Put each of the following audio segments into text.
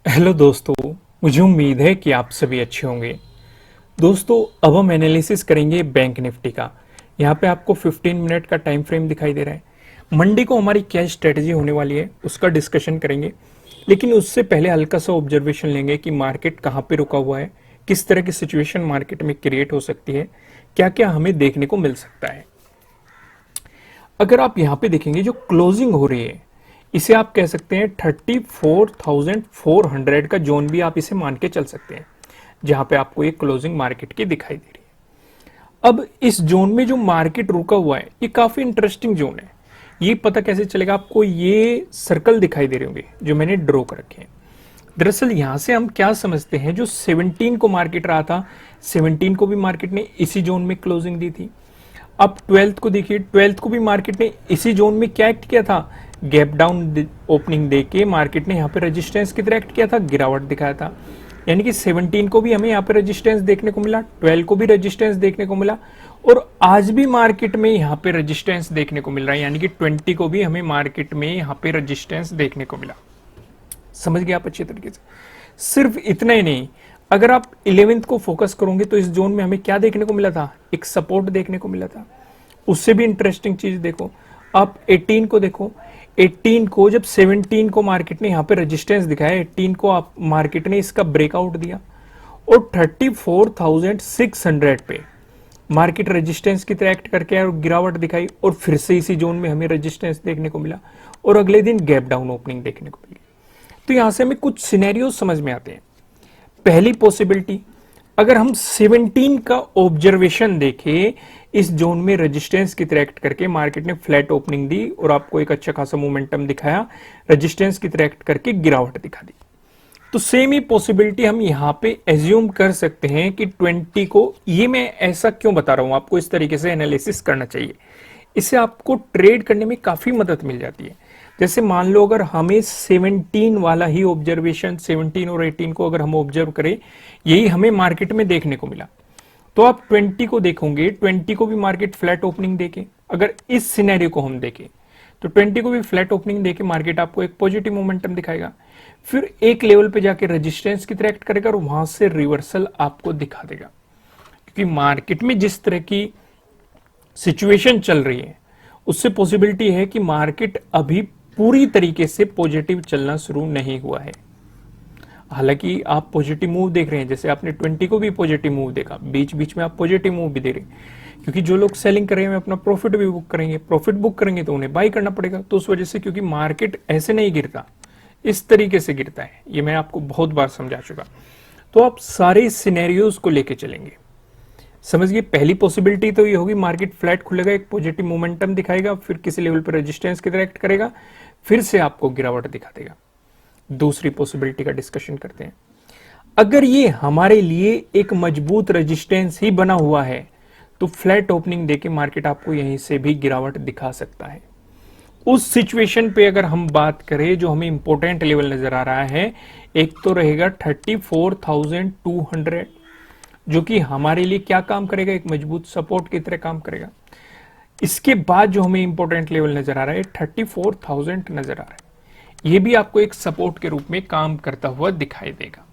Hello दोस्तों। मुझे उम्मीद है कि आप सभी अच्छे होंगे। दोस्तों, अब हम एनालिसिस करेंगे बैंक निफ्टी का। यहाँ पे आपको 15 मिनट का टाइम फ्रेम दिखाई दे रहा है। मंडे को हमारी क्या स्ट्रेटजी होने वाली है उसका डिस्कशन करेंगे, लेकिन उससे पहले हल्का सा ऑब्जर्वेशन लेंगे कि मार्केट कहाँ पे रुका हुआ है, किस तरह की सिचुएशन मार्केट में क्रिएट हो सकती है, क्या क्या हमें देखने को मिल सकता है। अगर आप यहाँ पे देखेंगे जो क्लोजिंग हो रही है, इसे आप कह सकते हैं 34,400 का जोन भी आप इसे मान के चल सकते हैं, जहां पे आपको एक क्लोजिंग मार्केट की दिखाई दे रही है। अब इस जोन में जो मार्केट रुका हुआ है ये काफी इंटरेस्टिंग जोन है। ये पता कैसे चलेगा, आपको ये सर्कल दिखाई दे रहे होंगे जो मैंने ड्रॉ कर रखे हैं। दरअसल यहां से हम क्या समझते हैं, जो 17 को मार्केट रहा था, 17 को भी मार्केट ने इसी जोन में क्लोजिंग दी थी। अब 12th को देखिए, 12th को भी मार्केट ने इसी जोन में क्या एक्ट किया था, गैप डाउन ओपनिंग देके मार्केट ने यहाँ पे रेजिस्टेंस की तरह एक्ट किया था, गिरावट दिखाया था। यानी कि 17 को भी हमें यहाँ पे रेजिस्टेंस देखने को मिला, 12 को भी रेजिस्टेंस देखने को मिला, और आज भी मार्केट में यहाँ पे रेजिस्टेंस देखने को मिल रहा है। यानी कि 20 को भी हमें मार्केट में यहाँ पे रेजिस्टेंस देखने को मिला। समझ गए आप अच्छे तरीके से। सिर्फ इतना ही नहीं, अगर आप 11th को फोकस करोगे तो इस जोन में हमें क्या देखने को मिला था, एक सपोर्ट देखने को मिला था। उससे भी इंटरेस्टिंग चीज देखो, आप 18 को देखो। 18 को जब 17 को मार्केट ने यहाँ पे रेजिस्टेंस दिखाया, 18 को आप मार्केट ने इसका ब्रेकआउट दिया और 34,600 पे मार्केट रेजिस्टेंस की तरह एक्ट करके और गिरावट दिखाई, और फिर से इसी जोन में हमें रेजिस्टेंस देखने को मिला, और अगले दिन गैप डाउन ओपनिंग देखने को मिली। तो यहां से हमें कुछ सिनेरियो समझ में आते हैं। पहली पॉसिबिलिटी, अगर हम 17 का ऑब्जर्वेशन देखें, इस जोन में रेजिस्टेंस की तरह एक्ट करके मार्केट ने फ्लैट ओपनिंग दी और आपको एक अच्छा खासा मोमेंटम दिखाया, रेजिस्टेंस की तरह एक्ट करके गिरावट दिखा दी। तो सेम ही पॉसिबिलिटी हम यहां पे एज्यूम कर सकते हैं कि 20 को, ये मैं ऐसा क्यों बता रहा हूं, आपको इस तरीके से एनालिसिस करना चाहिए, इससे आपको ट्रेड करने में काफी मदद मिल जाती है। जैसे मान लो अगर हमें 17 वाला ही ऑब्जर्वेशन, 17 और 18 को अगर हम ऑब्जर्व करें, यही हमें मार्केट में देखने को मिला, तो आप 20 को देखोगे, 20 को भी मार्केट फ्लैट ओपनिंग देके, अगर इस सिनेरियो को हम देखें तो 20 को भी फ्लैट ओपनिंग देके मार्केट आपको एक पॉजिटिव मोमेंटम दिखाएगा, फिर एक लेवल पे जाके रेजिस्टेंस की तरह एक्ट करेगा और वहां से रिवर्सल आपको दिखा देगा। क्योंकि मार्केट में जिस तरह की सिचुएशन चल रही है, उससे पॉसिबिलिटी है कि मार्केट अभी पूरी तरीके से पॉजिटिव चलना शुरू नहीं हुआ है। हालांकि आप पॉजिटिव मूव देख रहे हैं, जैसे आपने 20 को भी पॉजिटिव मूव देखा, बीच बीच में आप पॉजिटिव मूव भी दे रहे हैं, क्योंकि जो लोग सेलिंग कर रहे हैं अपना प्रॉफिट भी बुक करेंगे, प्रॉफिट बुक करेंगे तो उन्हें बाई करना पड़ेगा। तो उस वजह से, क्योंकि मार्केट ऐसे नहीं गिरता, इस तरीके से गिरता है, ये मैं आपको बहुत बार समझा चुका। तो आप सारे सिनेरियोज को लेके चलेंगे। समझिए, पहली पॉसिबिलिटी तो ये होगी, मार्केट फ्लैट खुलेगा, एक पॉजिटिव मोमेंटम दिखाएगा, फिर किसी लेवल पर रेजिस्टेंस की तरह एक्ट करेगा, फिर से आपको गिरावट दिखा देगा। दूसरी पॉसिबिलिटी का डिस्कशन करते हैं। अगर ये हमारे लिए एक मजबूत रेजिस्टेंस ही बना हुआ है, तो फ्लैट ओपनिंग देके मार्केट आपको यहीं से भी गिरावट दिखा सकता है। उस सिचुएशन पे अगर हम बात करें, जो हमें इंपॉर्टेंट लेवल नजर आ रहा है, एक तो रहेगा 34,200, जो कि हमारे लिए क्या काम करेगा, एक मजबूत सपोर्ट की तरह काम करेगा। इसके बाद जो हमें इंपॉर्टेंट लेवल नजर आ रहा है 34,000 नजर आ रहा है, यह भी आपको एक सपोर्ट के रूप में काम करता हुआ दिखाई देगा।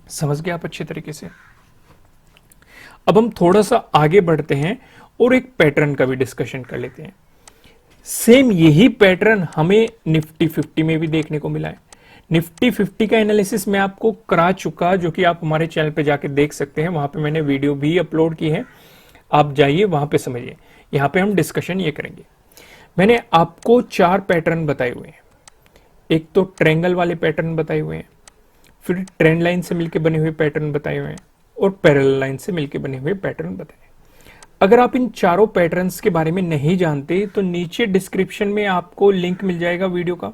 समझ गए आप अच्छे तरीके से। अब हम थोड़ा सा आगे बढ़ते हैं और एक पैटर्न का भी डिस्कशन कर लेते हैं। सेम यही पैटर्न हमें निफ्टी 50 में भी देखने को मिला है। निफ्टी 50 का एनालिसिस मैं आपको करा चुका, जो कि आप हमारे चैनल पे जाके देख सकते हैं, वहां पे मैंने वीडियो भी अपलोड की है, आप जाइए वहां पे समझिए। यहां पे हम डिस्कशन ये करेंगे। मैंने आपको 4 पैटर्न बताए हुए हैं। एक तो ट्रायंगल वाले पैटर्न बताए हुए हैं, फिर ट्रेंड लाइन से मिलकर बने हुए पैटर्न बताए हुए हैं, और पैरेलल लाइन से मिलकर बने हुए पैटर्न बताए। अगर आप इन चारों पैटर्न्स के बारे में नहीं जानते तो नीचे डिस्क्रिप्शन में आपको लिंक मिल जाएगा वीडियो का,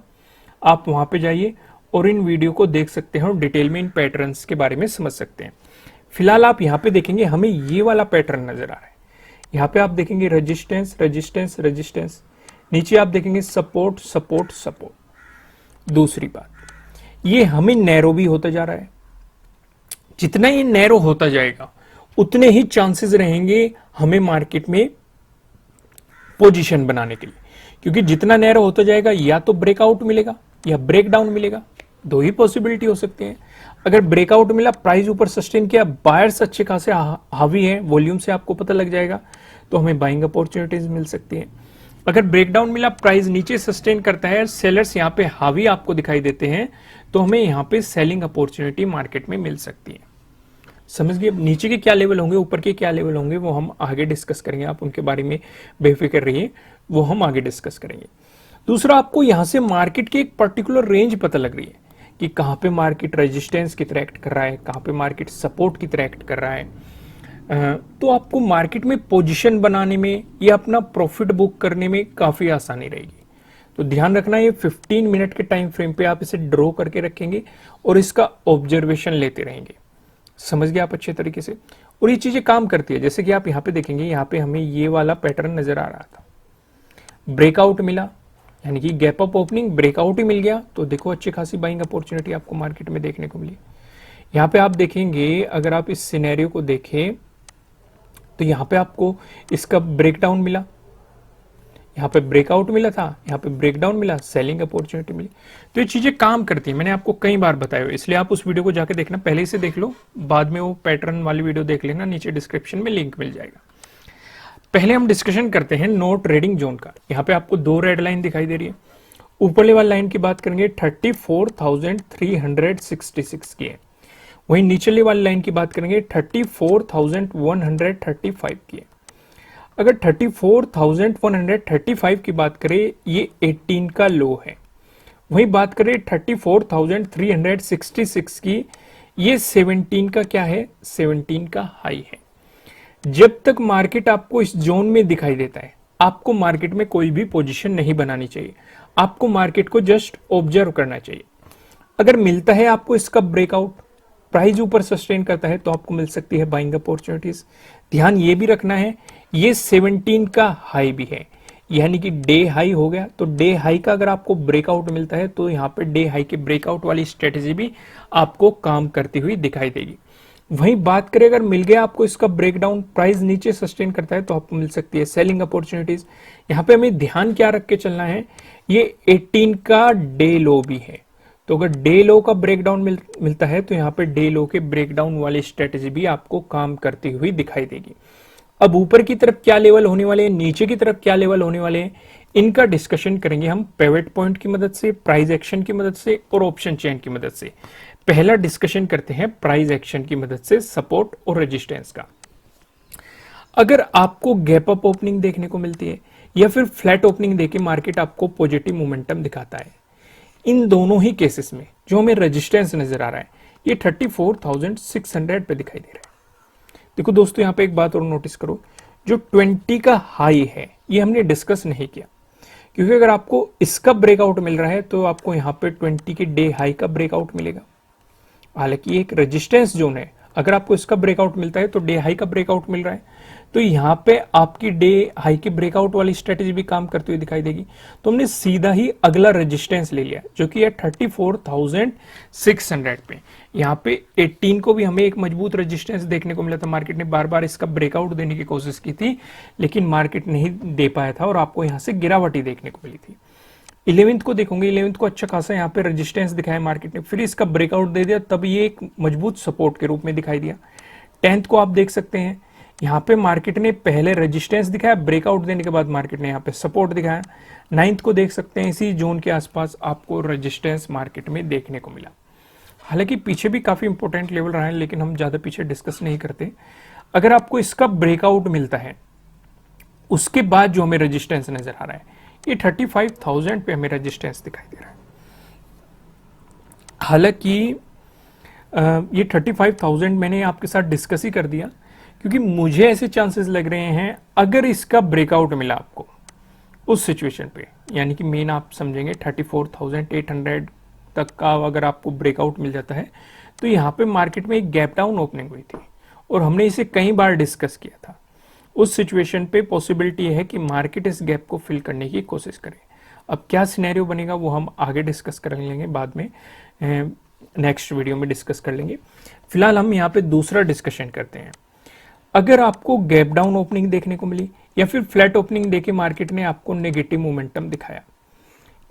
आप वहां पे जाइए और इन वीडियो को देख सकते हैं और डिटेल में इन पैटर्न्स के बारे में समझ सकते हैं। फिलहाल आप यहाँ पे देखेंगे हमें ये वाला पैटर्न नजर आ रहा है। यहाँ पे आप देखेंगे रेजिस्टेंस रेजिस्टेंस रेजिस्टेंस, नीचे आप देखेंगे सपोर्ट सपोर्ट सपोर्ट। दूसरी बात, ये हमें नैरो भी होता जा रहा है। जितना ये नैरो होता जाएगा उतने ही चांसेस रहेंगे हमें मार्केट में पोजीशन बनाने के लिए, क्योंकि जितना नैरो होता जाएगा या तो ब्रेकआउट मिलेगा या ब्रेकडाउन मिलेगा, दो ही पॉसिबिलिटी हो सकती है। अगर ब्रेकआउट मिला, प्राइस ऊपर सस्टेन किया, बायर्स अच्छे खासे हावी है, वॉल्यूम से आपको पता लग जाएगा, तो हमें बाइंग अपॉर्चुनिटीज मिल सकती है। अगर ब्रेकडाउन मिला, प्राइस नीचे सस्टेन करता है, सेलर्स यहाँ पे हावी आपको दिखाई देते हैं, तो हमें यहाँ पे सेलिंग अपॉर्चुनिटी मार्केट में मिल सकती है। समझ गए? नीचे के क्या लेवल होंगे, ऊपर के क्या लेवल होंगे, वो हम आगे डिस्कस करेंगे। आप उनके बारे में बेफिक्र रहिए, वो हम आगे डिस्कस करेंगे। दूसरा, आपको यहां से मार्केट की एक पर्टिकुलर रेंज पता लग रही है कि कहां पे मार्केट रेजिस्टेंस की तरह एक्ट कर रहा है, कहां पे मार्केट सपोर्ट की तरह एक्ट कर रहा है। तो आपको मार्केट में पोजीशन बनाने में या अपना प्रॉफिट बुक करने में काफी आसानी रहेगी। तो ध्यान रखना, ये 15 मिनट के टाइम फ्रेम पे आप इसे ड्रॉ करके रखेंगे और इसका ऑब्जर्वेशन लेते रहेंगे। समझ गए आप अच्छे तरीके से? और ये चीजें काम करती है। जैसे कि आप यहाँ पे देखेंगे, यहाँ पे हमें ये वाला पैटर्न नजर आ रहा था, ब्रेकआउट मिला, यानी कि गैप अप ओपनिंग, ब्रेकआउट ही मिल गया, तो देखो अच्छी खासी बाइंग अपॉर्चुनिटी आपको मार्केट में देखने को मिली। यहाँ पे आप देखेंगे, अगर आप इस सिनेरियो को देखें तो यहाँ पे आपको इसका ब्रेकडाउन मिला, यहाँ पे ब्रेकआउट मिला था, यहाँ पे ब्रेकडाउन मिला, सेलिंग अपॉर्चुनिटी मिली। तो ये चीजें काम करती है, मैंने आपको कई बार बताया, इसलिए आप उस वीडियो को जाके देखना, पहले से देख लो, बाद में वो पैटर्न वाली वीडियो देख लेना, नीचे डिस्क्रिप्शन में लिंक मिल जाएगा। पहले हम डिस्कशन करते हैं नो ट्रेडिंग जोन का। यहाँ पे आपको दो रेड लाइन दिखाई दे रही है। ऊपरले वाली लाइन की बात करेंगे 34,366 की है, वहीं नीचले वाली लाइन की बात करेंगे 34,135 की है। अगर 34,135 की बात करें, ये 18 का लो है। वहीं बात करें 34,366 की, ये 17 का क्या है, 17 का हाई है। जब तक मार्केट आपको इस जोन में दिखाई देता है, आपको मार्केट में कोई भी पोजीशन नहीं बनानी चाहिए, आपको मार्केट को जस्ट ऑब्जर्व करना चाहिए। अगर मिलता है आपको इसका ब्रेकआउट, प्राइस ऊपर सस्टेन करता है, तो आपको मिल सकती है बाइंग अपॉर्चुनिटीज। ध्यान ये भी रखना है, ये 17 का हाई भी है, यानी कि डे हाई हो गया, तो डे हाई का अगर आपको ब्रेकआउट मिलता है, तो यहाँ पे डे हाई के ब्रेकआउट वाली स्ट्रेटेजी भी आपको काम करती हुई दिखाई देगी। वहीं बात करें, अगर मिल गया आपको इसका ब्रेकडाउन, प्राइस नीचे सस्टेन करता है, तो आपको मिल सकती है सेलिंग अपॉर्चुनिटीज। यहाँ पे हमें ध्यान क्या रख के चलना है, ये 18 का डे लो भी है, तो अगर डे लो का ब्रेकडाउन मिलता है, तो यहाँ पे डे लो के ब्रेकडाउन वाली स्ट्रेटेजी भी आपको काम करती हुई दिखाई देगी। अब ऊपर की तरफ क्या लेवल होने वाले हैं, नीचे की तरफ क्या लेवल होने वाले हैं, इनका डिस्कशन करेंगे हम पिवट पॉइंट की मदद से, प्राइस एक्शन की मदद से और ऑप्शन चेन की मदद से। पहला डिस्कशन करते हैं प्राइस एक्शन की मदद से सपोर्ट और रेजिस्टेंस का। अगर आपको गैप अप ओपनिंग देखने को मिलती है या फिर फ्लैट ओपनिंग देके मार्केट आपको पॉजिटिव मोमेंटम दिखाता है, इन दोनों ही केसेस में जो हमें रेजिस्टेंस नजर आ रहा है, ये 34,600 पे दिखाई दे रहा है। देखो दोस्तों, यहाँ पे एक बात और नोटिस करो, जो 20 का हाई है, ये हमने डिस्कस नहीं किया, क्योंकि अगर आपको इसका ब्रेकआउट मिल रहा है, तो आपको यहाँ पे 20 के डे हाई का ब्रेकआउट मिलेगा। हालांकि एक रेजिस्टेंस जोन है, अगर आपको इसका ब्रेकआउट मिलता है, तो डे हाई का ब्रेकआउट मिल रहा है, तो यहाँ पे आपकी डे हाई की ब्रेकआउट वाली स्ट्रेटेजी भी काम करती हुई दिखाई देगी। तो हमने सीधा ही अगला रेजिस्टेंस ले लिया, जो कि है 34,600 पे। यहाँ पे 18 को भी हमें एक मजबूत रेजिस्टेंस देखने को मिला था, मार्केट ने बार बार इसका ब्रेकआउट देने की कोशिश की थी, लेकिन मार्केट नहीं दे पाया था और आपको यहाँ से गिरावट ही देखने को मिली थी। 11th को देखोगे, 11th को अच्छा खासा यहाँ पे रेजिस्टेंस दिखाया मार्केट ने, फिर इसका ब्रेकआउट दे दिया, तब ये एक मजबूत सपोर्ट के रूप में दिखाई दिया। 10th को आप देख सकते हैं, यहाँ पे मार्केट ने पहले रेजिस्टेंस दिखाया, ब्रेकआउट देने के बाद मार्केट ने यहाँ पे सपोर्ट दिखाया। 9th को देख सकते हैं, इसी जोन के आसपास आपको रेजिस्टेंस मार्केट में देखने को मिला। हालांकि पीछे भी काफी इंपॉर्टेंट लेवल रहा है, लेकिन हम ज्यादा पीछे डिस्कस नहीं करते। अगर आपको इसका ब्रेकआउट मिलता है, उसके बाद जो हमें रेजिस्टेंस नजर आ रहा है, ये 35,000 पे हमें रेजिस्टेंस दिखाई दे रहा है। हालांकि ये 35,000 मैंने आपके साथ डिस्कस ही कर दिया, क्योंकि मुझे ऐसे चांसेस लग रहे हैं, अगर इसका ब्रेकआउट मिला आपको उस सिचुएशन पे, यानी कि मेन आप समझेंगे 34,800 तक का अगर आपको ब्रेकआउट मिल जाता है, तो यहाँ पे मार्केट में एक गैप डाउन ओपनिंग हुई थी और हमने इसे कई बार डिस्कस किया था। उस सिचुएशन पे पॉसिबिलिटी है कि मार्केट इस गैप को फिल करने की कोशिश करे। अब क्या सिनेरियो बनेगा वो हम आगे डिस्कस कर लेंगे, बाद में नेक्स्ट वीडियो में डिस्कस कर लेंगे। फिलहाल हम यहाँ पे दूसरा डिस्कशन करते हैं। अगर आपको गैप डाउन ओपनिंग देखने को मिली या फिर फ्लैट ओपनिंग देके मार्केट ने आपको नेगेटिव मोमेंटम दिखाया,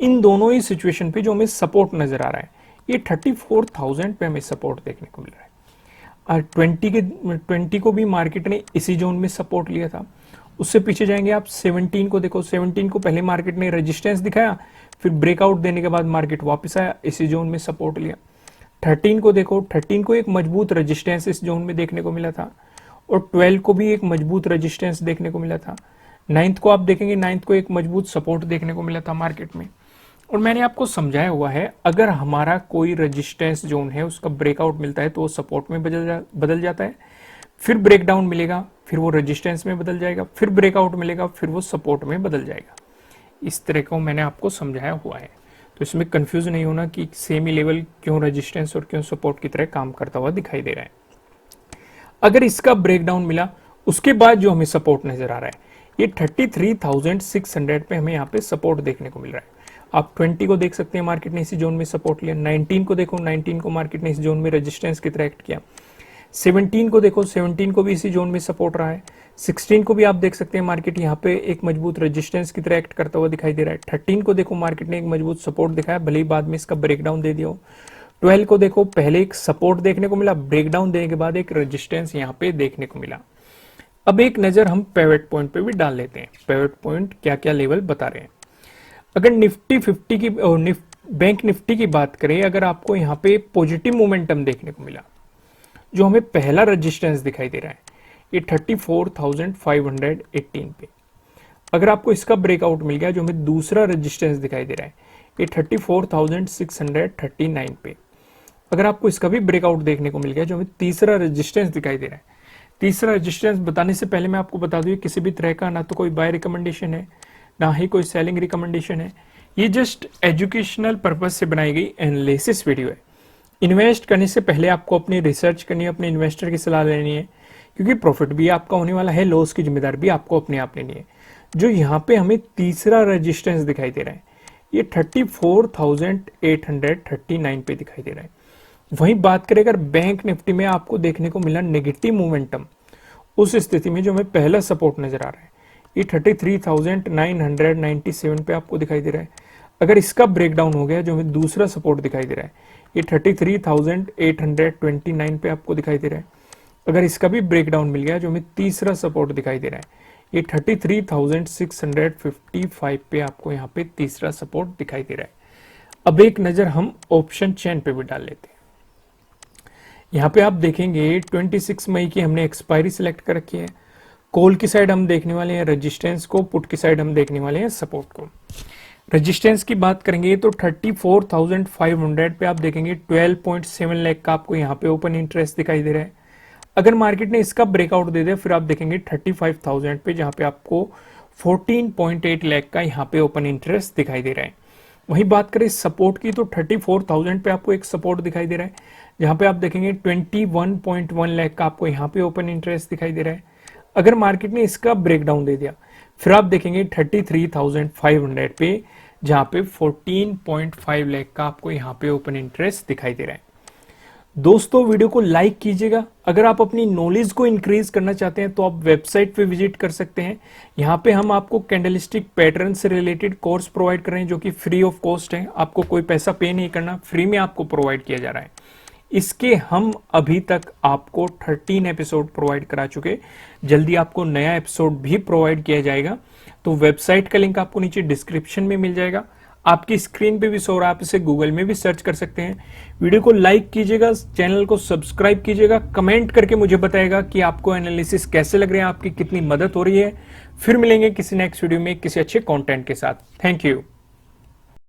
इन दोनों ही सिचुएशन पे जो हमें सपोर्ट नजर आ रहा है, ये 34,000 पे हमें सपोर्ट देखने को मिल रहा है। और 20 को भी मार्केट ने इसी जोन में सपोर्ट लिया था। उससे पीछे जाएंगे आप 17 को देखो, 17 को पहले मार्केट ने रेजिस्टेंस दिखाया, फिर ब्रेकआउट देने के बाद मार्केट वापस आया, इसी जोन में सपोर्ट लिया। 13 को देखो, 13 को एक मजबूत रेजिस्टेंस इस जोन में देखने को मिला था, और 12 को भी एक मजबूत रेजिस्टेंस देखने को मिला था। 9th को आप देखेंगे, 9th को एक मजबूत सपोर्ट देखने को मिला था मार्केट में। और मैंने आपको समझाया हुआ है, अगर हमारा कोई रेजिस्टेंस जोन है उसका ब्रेकआउट मिलता है तो वो सपोर्ट में बदल जाता है, फिर ब्रेकडाउन मिलेगा, फिर वो रेजिस्टेंस में बदल जाएगा, फिर ब्रेकआउट मिलेगा, फिर वो सपोर्ट में बदल जाएगा। इस तरह को मैंने आपको समझाया हुआ है, तो इसमें कंफ्यूज नहीं होना कि सेम ही लेवल क्यों रेजिस्टेंस और क्यों सपोर्ट की तरह काम करता हुआ दिखाई दे रहा है। अगर इसका ब्रेकडाउन मिला, उसके बाद जो हमें सपोर्ट नजर आ रहा है, ये 33,600 पे हमें यहाँ पे सपोर्ट देखने को मिल रहा है। आप 20 को देख सकते हैं, मार्केट ने इसी जोन में सपोर्ट लिया। 19 को देखो, 19 को मार्केट ने इस जोन में रेजिस्टेंस की तरह एक्ट किया। 17 को देखो, 17 को भी इसी जोन में सपोर्ट रहा है। 16 को भी आप देख सकते हैं, मार्केट यहाँ पे एक मजबूत रेजिस्टेंस की तरह एक्ट करता हुआ दिखाई दे रहा है। 13 को देखो, मार्केट ने एक मजबूत सपोर्ट दिखाया, भले ही बाद में इसका ब्रेकडाउन दे दिया हो। 12 को देखो, पहले एक सपोर्ट देखने को मिला, ब्रेकडाउन देने के बाद एक रेजिस्टेंस यहाँ पे देखने को मिला। अब एक नजर हम पिवट पॉइंट पे भी डाल लेते हैं, पिवट पॉइंट क्या क्या लेवल बता रहे हैं। अगर निफ्टी 50 की बैंक निफ्टी की बात करें, अगर आपको यहाँ पे पॉजिटिव मोमेंटम देखने को मिला, जो हमें पहला रेजिस्टेंस दिखाई दे रहा है, ये 34,518 पे। अगर आपको इसका ब्रेकआउट मिल गया, जो हमें दूसरा रेजिस्टेंस दिखाई दे रहा है, ये 34,639 पे। अगर आपको इसका भी ब्रेकआउट देखने को मिल गया, जो हमें तीसरा रेजिस्टेंस दिखाई दे रहा है। तीसरा रेजिस्टेंस बताने से पहले मैं आपको बता दूं, किसी भी तरह का ना तो कोई बाय रिकमेंडेशन है, ना ही कोई सेलिंग रिकमेंडेशन है। ये जस्ट एजुकेशनल पर्पज से बनाई गई एनालिसिस वीडियो है। इन्वेस्ट करने से पहले आपको अपनी रिसर्च करनी है, अपने इन्वेस्टर की सलाह लेनी है, क्योंकि प्रॉफिट भी आपका होने वाला है, लॉस की जिम्मेदारी भी आपको अपने आप लेनी है। जो यहाँ पे हमें तीसरा रेजिस्टेंस दिखाई दे रहा है, ये 34,839 पे दिखाई दे रहा है। वहीं बात करें अगर बैंक निफ्टी में आपको देखने को मिला नेगेटिव मोमेंटम, उस स्थिति में जो हमें पहला सपोर्ट नजर आ रहा है, ये 33,997 पे आपको दिखाई दे रहा है। अगर इसका ब्रेकडाउन हो गया, जो हमें दूसरा सपोर्ट दिखाई दे रहा है, ये 33,829 पे आपको दिखाई दे रहा है। अगर इसका भी ब्रेकडाउन मिल गया, जो हमें तीसरा सपोर्ट दिखाई दे रहा है, ये 33,655 पे आपको यहाँ पे तीसरा सपोर्ट दिखाई दे रहा है। अब एक नजर हम ऑप्शन चेन पे भी डाल लेते हैं। यहाँ पे आप देखेंगे 26 मई की हमने एक्सपायरी सिलेक्ट कर रखी है। कॉल की साइड हम देखने वाले हैं रेजिस्टेंस को, पुट की साइड हम देखने वाले हैं सपोर्ट को। रेजिस्टेंस की बात करेंगे तो 34,500 पे आप देखेंगे 12.7 लाख का आपको यहाँ पे ओपन इंटरेस्ट दिखाई दे रहा है। अगर मार्केट ने इसका ब्रेकआउट दे दिया, फिर आप देखेंगे 35,000 पे, जहाँ पे आपको 14.8 लाख का यहाँ पे ओपन इंटरेस्ट दिखाई दे रहा है। वहीं बात करें सपोर्ट की तो 34,000 पे आपको एक सपोर्ट दिखाई दे रहा है, जहाँ पे आप देखेंगे 21.1 लाख का आपको यहाँ पे ओपन इंटरेस्ट दिखाई दे रहा है। अगर मार्केट ने इसका ब्रेकडाउन दे दिया, फिर आप देखेंगे 33,500 पे, जहां पे 14.5 लाख का आपको यहाँ पे ओपन इंटरेस्ट दिखाई दे रहा है। दोस्तों वीडियो को लाइक कीजिएगा। अगर आप अपनी नॉलेज को इंक्रीज करना चाहते हैं तो आप वेबसाइट पे विजिट कर सकते हैं। यहाँ पे हम आपको कैंडलस्टिक पैटर्न से रिलेटेड कोर्स प्रोवाइड कर रहे हैं, जो कि फ्री ऑफ कॉस्ट है। आपको कोई पैसा पे नहीं करना, फ्री में आपको प्रोवाइड किया जा रहा है। इसके हम अभी तक आपको 13 एपिसोड प्रोवाइड करा चुके, जल्दी आपको नया एपिसोड भी प्रोवाइड किया जाएगा। तो वेबसाइट का लिंक आपको नीचे डिस्क्रिप्शन में मिल जाएगा, आपकी स्क्रीन पे भी शो रहा है, आप इसे गूगल में भी सर्च कर सकते हैं। वीडियो को लाइक कीजिएगा, चैनल को सब्सक्राइब कीजिएगा, कमेंट करके मुझे बताएगा कि आपको एनालिसिस कैसे लग रहे हैं, आपकी कितनी मदद हो रही है। फिर मिलेंगे किसी नेक्स्ट वीडियो में किसी अच्छे कंटेंट के साथ। Thank you.